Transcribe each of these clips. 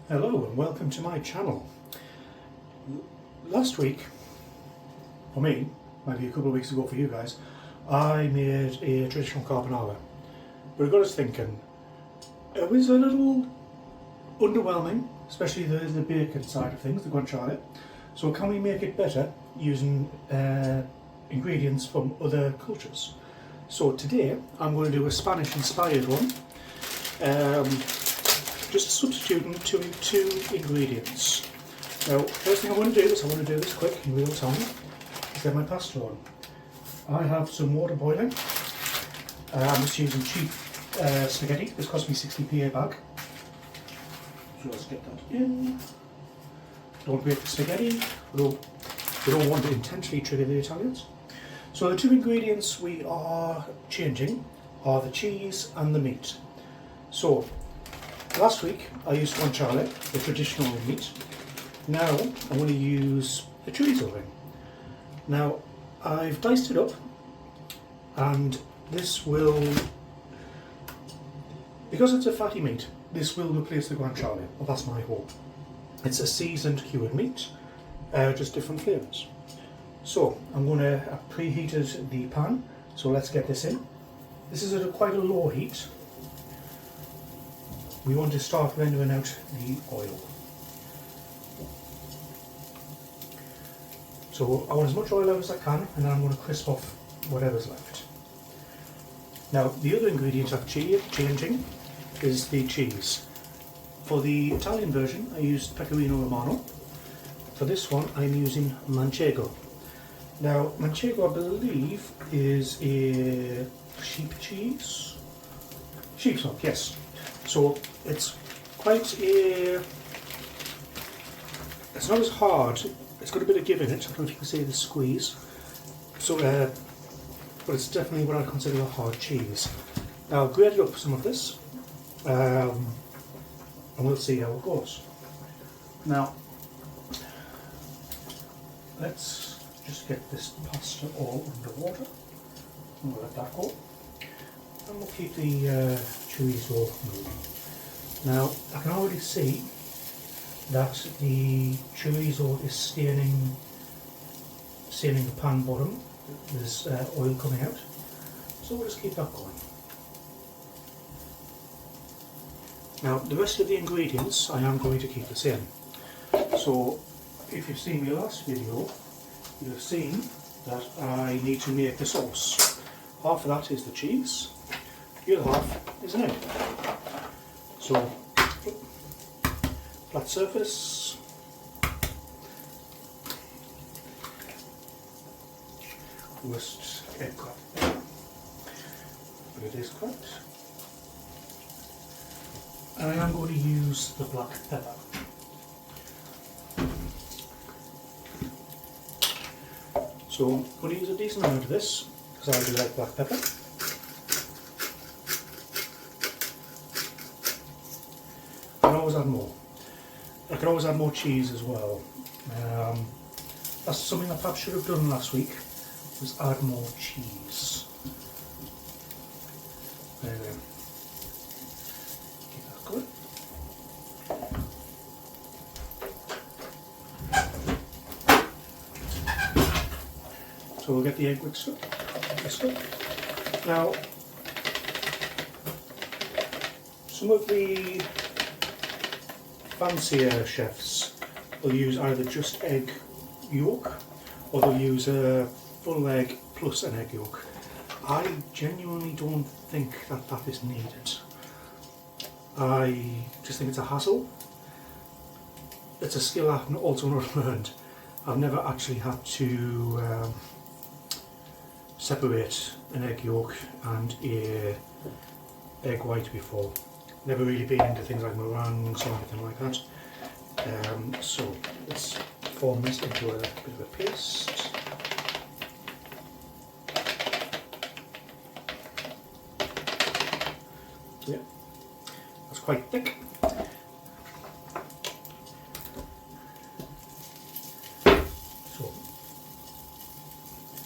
Hello and welcome to my channel. Last week, for me, maybe a couple of weeks ago for you guys, I made a traditional carbonara. But it got us thinking, it was a little underwhelming, especially the bacon side of things, the guanciale. So can we make it better using ingredients from other cultures? So today I'm going to do a Spanish inspired one. Just substituting two ingredients. Now, first thing I want to do is I want to do this quick in real time, is get my pasta on. I have some water boiling. I'm just using cheap spaghetti. This cost me 60p a bag. So let's get that in. Don't break the spaghetti, although we don't want to intentionally trigger the Italians. So the two ingredients we are changing are the cheese and the meat. So last week I used guanciale, the traditional meat. Now I'm going to use the chorizo ring. Now I've diced it up, and this will, because it's a fatty meat, this will replace the guanciale. Well, that's my hope. It's a seasoned cured meat, just different flavours. So I'm going to have preheated the pan, so let's get this in. This is at quite a low heat. We want to start rendering out the oil. So I want as much oil out as I can, and then I'm going to crisp off whatever's left. Now the other ingredient I'm changing is the cheese. For the Italian version I used Pecorino Romano. For this one I'm using Manchego. Now Manchego, I believe, is a sheep cheese? Sheep's milk, yes. So it's quite a, it's not as hard, it's got a bit of give in it, I don't know if you can see the squeeze. So, but it's definitely what I consider a hard cheese. Now I've grated up some of this, and we'll see how it goes. Now, let's just get this pasta all under water. We'll let that go. And we'll keep the chorizo moving. Now I can already see that the chorizo is staining the pan bottom. There's oil coming out, so we'll just keep that going. Now the rest of the ingredients I am going to keep the same. So if you've seen my last video, you'll have seen that I need to make the sauce. Half of that is the cheese, the other half is an egg. So, flat surface, worst egg crack, but it is cracked. And I am going to use the black pepper. So I'm going to use a decent amount of this, because I do like black pepper. I can always add more. I can always add more cheese as well. That's something I perhaps should have done last week, was add more cheese. There we go. Keep that going. So we'll get the egg mixed up. Now, some of the fancier chefs will use either just egg yolk, or they'll use a full egg plus an egg yolk. I genuinely don't think that that is needed. I just think it's a hassle. It's a skill I've also not learned. I've never actually had to separate an egg yolk and a egg white before. Never really been into things like meringues or anything like that. So let's form this into a bit of a paste. Yeah, that's quite thick. So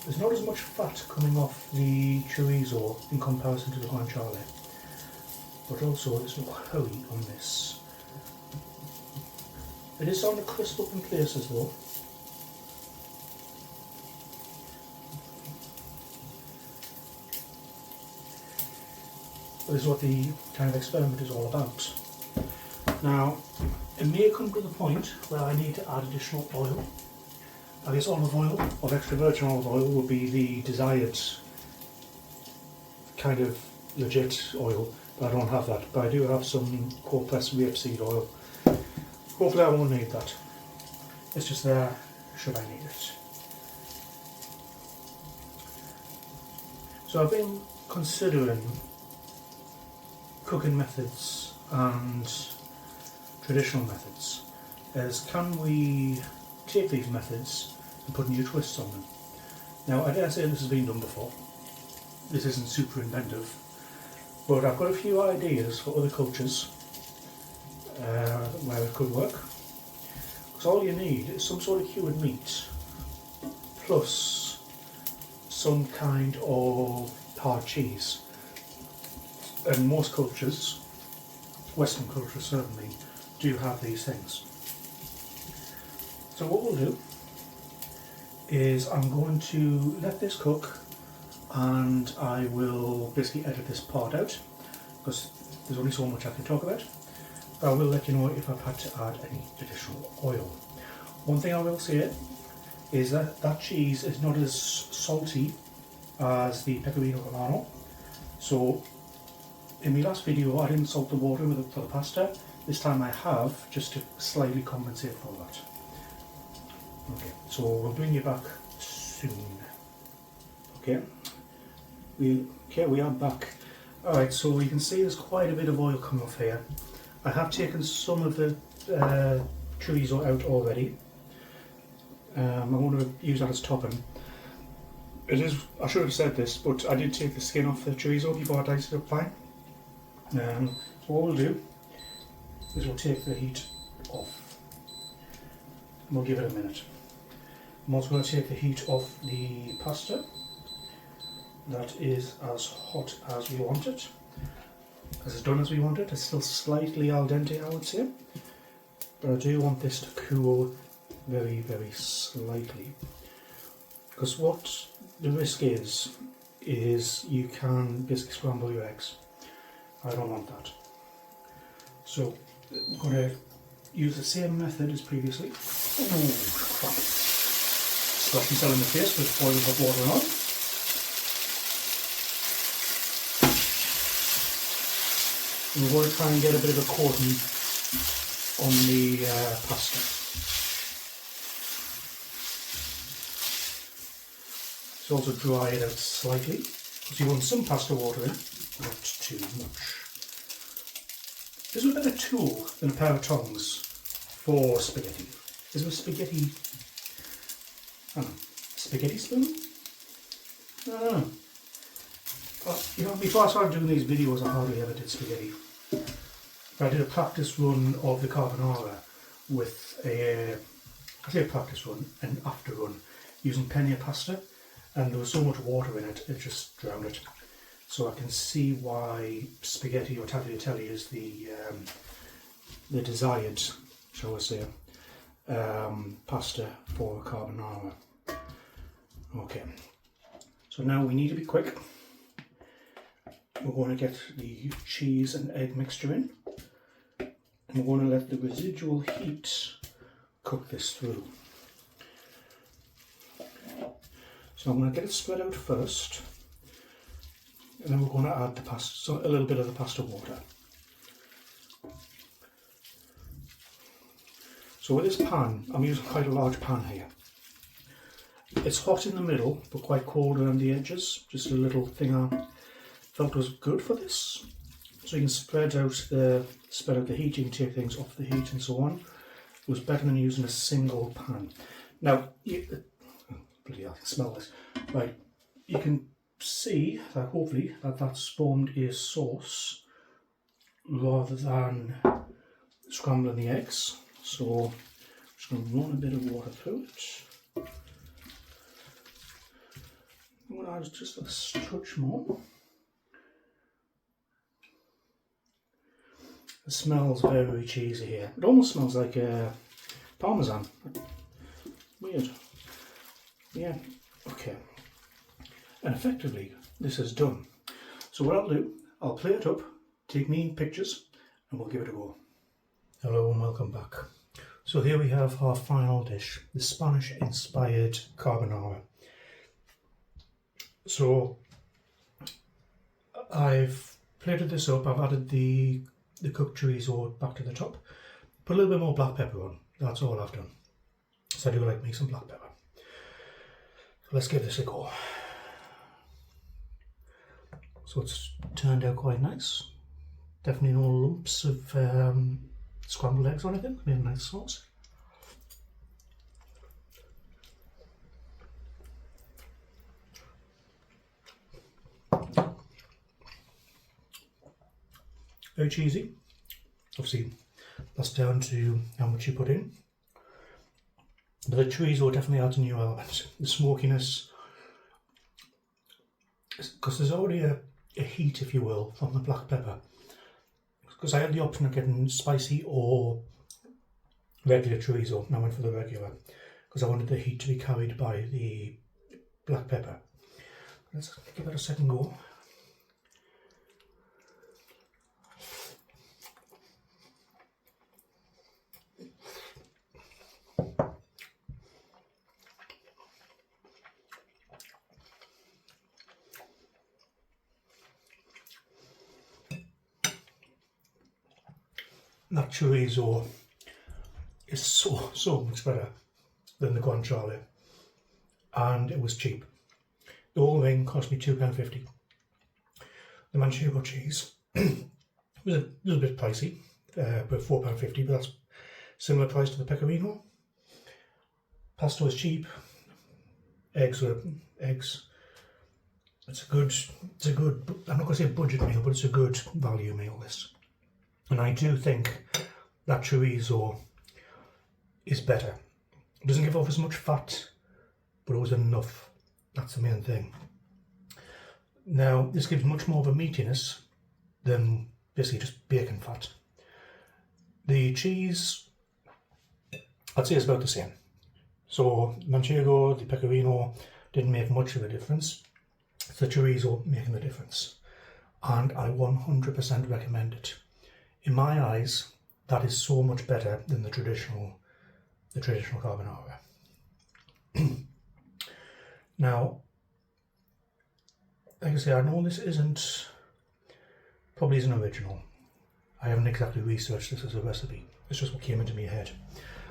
there's not as much fat coming off the chorizo in comparison to the guanciale, but also there's no hurry on this. It is starting to crisp up in places though. This is what the kind of experiment is all about. Now, it may come to the point where I need to add additional oil. I guess olive oil, or extra virgin olive oil, would be the desired kind of legit oil, but I don't have that. But I do have some cold pressed rapeseed oil. Hopefully I won't need that. It's just there should I need it. So I've been considering cooking methods and traditional methods as can we take these methods and put new twists on them. Now I dare say this has been done before, this isn't super inventive, but I've got a few ideas for other cultures where it could work. Because all you need is some sort of cured meat plus some kind of hard cheese. And most cultures, Western cultures certainly, do have these things. So what we'll do is I'm going to let this cook and I will basically edit this part out because there's only so much I can talk about. I will let you know if I've had to add any additional oil. One thing I will say is that that cheese is not as salty as the Pecorino Romano. So in my last video I didn't salt the water for the pasta. This time I have, just to slightly compensate for that. Okay, so we'll bring you back soon. Okay, we are back. Alright, so you can see there's quite a bit of oil coming off here. I have taken some of the chorizo out already. I want to use that as topping. It is, I should have said this, but I did take the skin off the chorizo before I diced it up fine. So what we'll do is we'll take the heat off. And we'll give it a minute. I'm also going to take the heat off the pasta. That is as hot as we want it. As it's done as we want it. It's still slightly al dente, I would say. But I do want this to cool very, very slightly. Because what the risk is you can basically scramble your eggs. I don't want that. So I'm going to use the same method as previously. Oh, crap. Slapped myself in the face with boiling hot water and on. And we're going to try and get a bit of a coating on the pasta. So also dry it out slightly, because you want some pasta water in, not too much. This is a better tool than a pair of tongs for spaghetti. Is there a spaghetti, I don't know, spaghetti spoon? I don't know. You know, before I started doing these videos I hardly ever did spaghetti. I did a practice run of the carbonara with I say a practice run, an after run, using penne pasta, and there was so much water in it, it just drowned it. So I can see why spaghetti or tagliatelle is the desired, shall I say, pasta for carbonara. Okay, so now we need to be quick. We're going to get the cheese and egg mixture in, and we're going to let the residual heat cook this through. So I'm going to get it spread out first, and then we're going to add the pasta, so a little bit of the pasta water. So with this pan, I'm using quite a large pan here. It's hot in the middle, but quite cold around the edges. Just a little thing I felt was good for this. So you can spread out the heat, you can take things off the heat and so on. It was better than using a single pan. Now, bloody hell, I can smell this. Right, you can see that hopefully that's formed a sauce rather than scrambling the eggs. So I'm just going to run a bit of water through it. I'm going to add just a touch more. It smells very cheesy here. It almost smells like Parmesan. Weird. Yeah, okay. And effectively, this is done. So what I'll do, I'll plate it up, take me pictures, and we'll give it a go. Hello and welcome back. So here we have our final dish, the Spanish-inspired carbonara. So I've plated this up, I've added the cooked chorizo back to the top, put a little bit more black pepper on, that's all I've done. So I do like me some black pepper. So let's give this a go. So it's turned out quite nice. Definitely no lumps of scrambled eggs or anything. Made a nice sauce. Very cheesy. Obviously, that's down to how much you put in. But the chorizo definitely adds a new element. The smokiness, because there's already a heat, if you will, from the black pepper. Because I had the option of getting spicy or regular chorizo, and I went for the regular because I wanted the heat to be carried by the black pepper. Let's give it a second go. That chorizo is so much better than the guanciale, and it was cheap. The whole thing cost me £2.50. The Manchego cheese was a little bit pricey, but £4.50, but that's similar price to the Pecorino. Pasta was cheap. Eggs were eggs. It's a good. I'm not going to say budget meal, but it's a good value meal. This. And I do think that chorizo is better. It doesn't give off as much fat, but it was enough. That's the main thing. Now, this gives much more of a meatiness than basically just bacon fat. The cheese, I'd say, is about the same. So, Manchego, the Pecorino didn't make much of a difference. It's the chorizo making the difference. And I 100% recommend it. In my eyes, that is so much better than the traditional carbonara. Now, like I say, I know this probably isn't original. I haven't exactly researched this as a recipe. It's just what came into my head.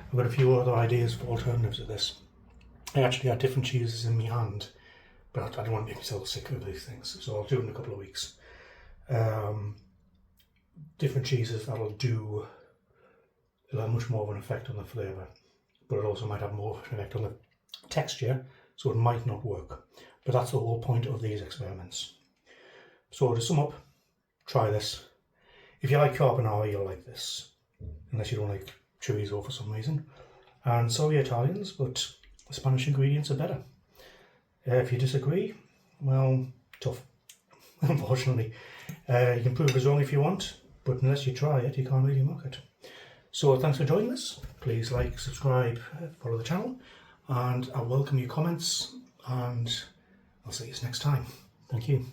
I've got a few other ideas for alternatives of this. I actually had different cheeses in my hand, but I don't want to make myself sick of these things, so I'll do it in a couple of weeks. Different cheeses that'll have much more of an effect on the flavour, but it also might have more of an effect on the texture, so it might not work. But that's the whole point of these experiments. So to sum up, try this. If you like carbonara, you'll like this, unless you don't like chorizo for some reason. And sorry Italians, but the Spanish ingredients are better. If you disagree, well, tough, unfortunately. You can prove us wrong if you want, but unless you try it, you can't really mock it. So thanks for joining us. Please like, subscribe, follow the channel, and I welcome your comments, and I'll see you next time. Thank you.